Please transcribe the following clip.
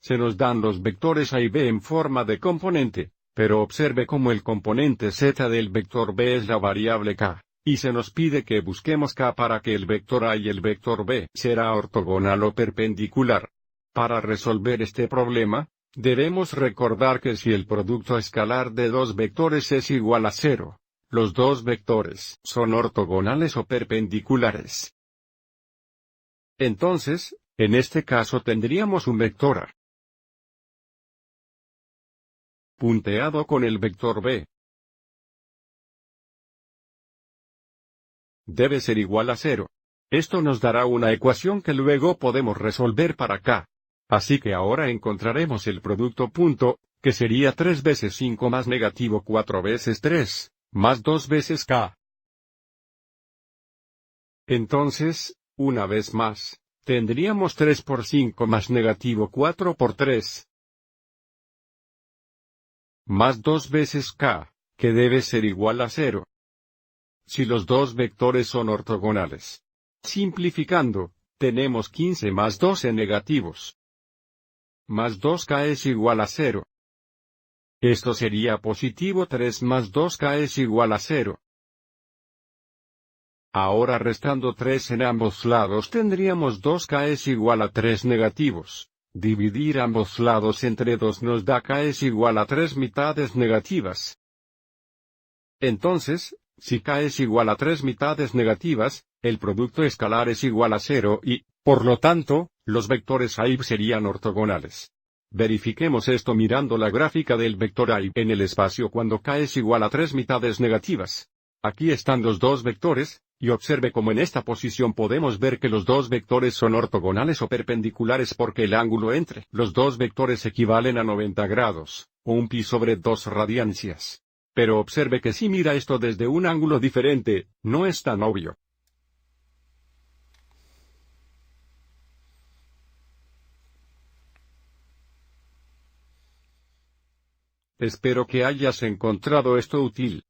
se nos dan los vectores A y B en forma de componente, pero observe cómo el componente z del vector B es la variable k, y se nos pide que busquemos k para que el vector A y el vector B será ortogonal o perpendicular. Para resolver este problema, debemos recordar que si el producto escalar de dos vectores es igual a 0, los dos vectores son ortogonales o perpendiculares. Entonces, en este caso tendríamos un vector A punteado con el vector B. Debe ser igual a 0. Esto nos dará una ecuación que luego podemos resolver para k. Así que ahora encontraremos el producto punto, que sería 3 veces 5 más negativo 4 veces 3, más 2 veces k. Entonces, una vez más, tendríamos 3 por 5 más negativo 4 por 3. Más 2 veces k, que debe ser igual a 0. Si los dos vectores son ortogonales. Simplificando, tenemos 15 más 12 negativos. Más 2k es igual a 0. Esto sería positivo 3 más 2k es igual a 0. Ahora restando 3 en ambos lados tendríamos 2k es igual a 3 negativos. Dividir ambos lados entre 2 nos da k es igual a 3 mitades negativas. Entonces, si k es igual a 3 mitades negativas, el producto escalar es igual a 0 y, por lo tanto, los vectores A y B serían ortogonales. Verifiquemos esto mirando la gráfica del vector A y B en el espacio cuando k es igual a 3 mitades negativas. Aquí están los dos vectores, y observe cómo en esta posición podemos ver que los dos vectores son ortogonales o perpendiculares porque el ángulo entre los dos vectores equivalen a 90 grados, o un pi sobre 2 radiancias. Pero observe que si mira esto desde un ángulo diferente, no es tan obvio. Espero que hayas encontrado esto útil.